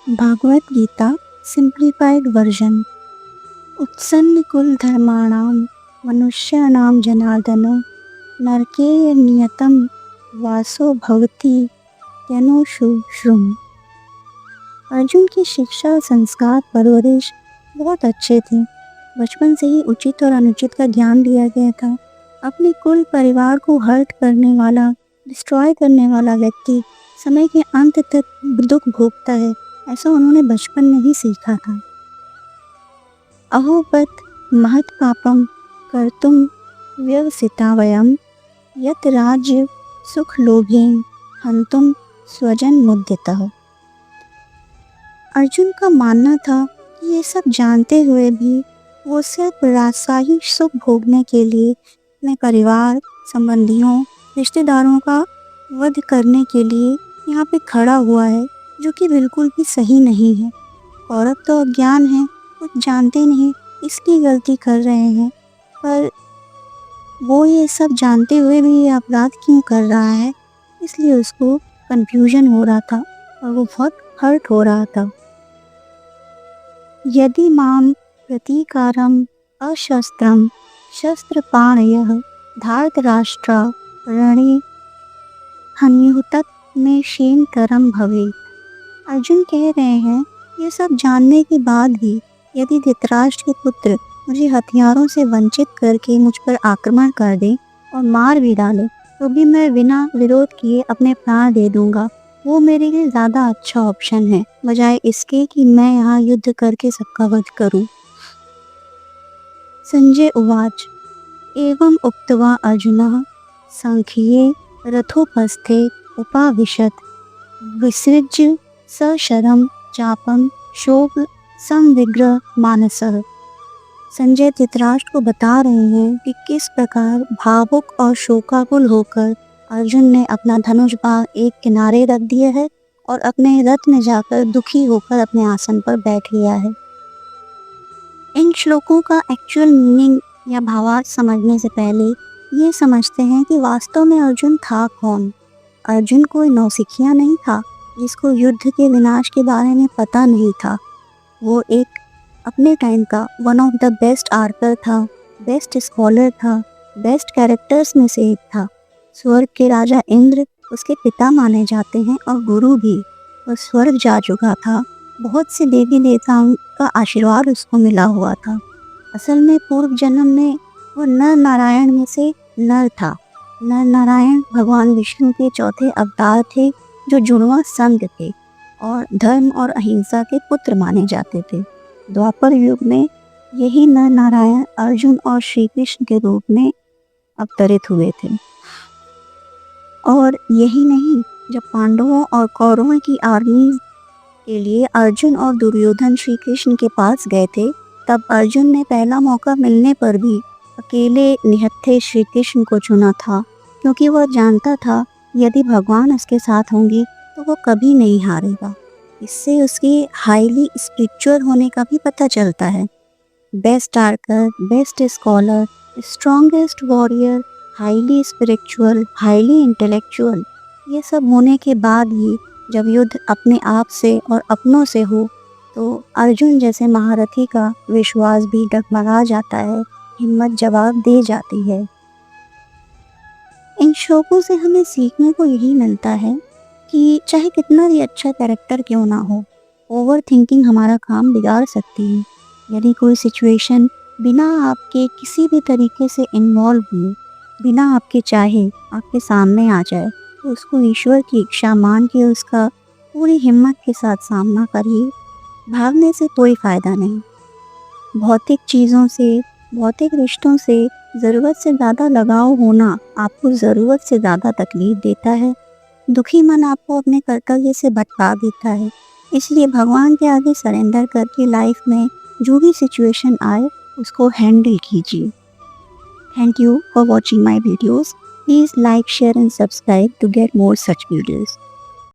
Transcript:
Bhagavat Gita simplified version. उत्सन्न कुल धर्माणाम मनुष्याणाम जनार्दन नरके नियतम वासो भवति त्यनुषु श्रुम। अर्जुन की शिक्षा, संस्कार, परवरिश बहुत अच्छे थे। बचपन से ही उचित और अनुचित का ज्ञान दिया गया था। अपने कुल परिवार को हर्ट करने वाला, डिस्ट्रॉय करने वाला व्यक्ति समय के अंत तक दुख भोगता है, ऐसा उन्होंने बचपन में ही सीखा था। अहोपत महत पापम कर्तुम व्यवसिता वयम यत राज्य सुख लोभेन हंतुम स्वजन मुद्यतः। अर्जुन का मानना था कि ये सब जानते हुए भी वो सिर्फ राजशाही सुख भोगने के लिए अपने परिवार, संबंधियों, रिश्तेदारों का वध करने के लिए यहाँ पे खड़ा हुआ है, जो कि बिल्कुल भी सही नहीं है। कौरव तो अज्ञान है, कुछ जानते नहीं, इसकी गलती कर रहे हैं, पर वो ये सब जानते हुए भी ये अपराध क्यों कर रहा है, इसलिए उसको कन्फ्यूजन हो रहा था और वो बहुत हर्ट हो रहा था। यदि माम प्रतीकारम अशस्त्रम शस्त्रपाणयः धार्तराष्ट्रा रणे हन्युतत में शेन करम भवेत्। अर्जुन कह रहे हैं, ये सब जानने के बाद भी यदि धृतराष्ट्र के पुत्र मुझे हथियारों से वंचित करके मुझ पर आक्रमण कर दें और मार भी डालें, तो भी मैं बिना विरोध किए अपने प्राण दे दूंगा। वो मेरे लिए ज़्यादा अच्छा ऑप्शन है, बजाय इसके कि मैं यहाँ युद्ध करके सबका वध करूं। संजय उवाच एवं उक्त्वा अर्जुनः सांख्ये रथोपस्थे उपाविशत विसृज्य सशरम चापम शोक संविग्रह मानसः। संजय धृतराष्ट्र को बता रहे हैं कि किस प्रकार भावुक और शोकाकुल होकर अर्जुन ने अपना धनुष बाण एक किनारे रख दिया है और अपने रथ में जाकर दुखी होकर अपने आसन पर बैठ लिया है। इन श्लोकों का एक्चुअल मीनिंग या भावार्थ समझने से पहले ये समझते हैं कि वास्तव में अर्जुन था कौन। अर्जुन कोई नौसिखिया नहीं था जिसको युद्ध के विनाश के बारे में पता नहीं था। वो एक अपने टाइम का वन ऑफ द बेस्ट आर्कर था, बेस्ट स्कॉलर था, बेस्ट कैरेक्टर्स में से एक था। स्वर्ग के राजा इंद्र उसके पिता माने जाते हैं और गुरु भी। वो स्वर्ग जा चुका था, बहुत से देवी देवताओं का आशीर्वाद उसको मिला हुआ था। असल में पूर्व जन्म में वो नर नारायण में से नर था। नर नारायण भगवान विष्णु के चौथे अवतार थे, जो जुड़वा संघ थे और धर्म और अहिंसा के पुत्र माने जाते थे। द्वापर युग में यही नर नारायण अर्जुन और श्री कृष्ण के रूप में अवतरित हुए थे। और यही नहीं, जब पांडवों और कौरवों की आर्मी के लिए अर्जुन और दुर्योधन श्री कृष्ण के पास गए थे, तब अर्जुन ने पहला मौका मिलने पर भी अकेले निहत्थे श्री कृष्ण को चुना था, क्योंकि वह जानता था यदि भगवान उसके साथ होंगे तो वो कभी नहीं हारेगा। इससे उसके हाईली स्पिरिचुअल होने का भी पता चलता है। Best archer, best scholar, strongest warrior, highly spiritual, highly intellectual, ये सब होने के बाद ही जब युद्ध अपने आप से और अपनों से हो तो अर्जुन जैसे महारथी का विश्वास भी डगमगा जाता है, हिम्मत जवाब दे जाती है। इन श्लोकों से हमें सीखने को यही मिलता है कि चाहे कितना भी अच्छा कैरेक्टर क्यों ना हो, ओवर थिंकिंग हमारा काम बिगाड़ सकती है। यदि कोई सिचुएशन बिना आपके किसी भी तरीके से इन्वॉल्व हुए, बिना आपके चाहे आपके सामने आ जाए, तो उसको ईश्वर की इच्छा मान के उसका पूरी हिम्मत के साथ सामना करिए। भागने से कोई फ़ायदा नहीं। भौतिक चीज़ों से, भौतिक रिश्तों से ज़रूरत से ज़्यादा लगाव होना आपको ज़रूरत से ज़्यादा तकलीफ़ देता है। दुखी मन आपको अपने कर्तव्य से भटका देता है। इसलिए भगवान के आगे सरेंडर करके लाइफ में जो भी सिचुएशन आए उसको हैंडल कीजिए। Thank you for watching my videos. Please like, share and subscribe to get more such videos.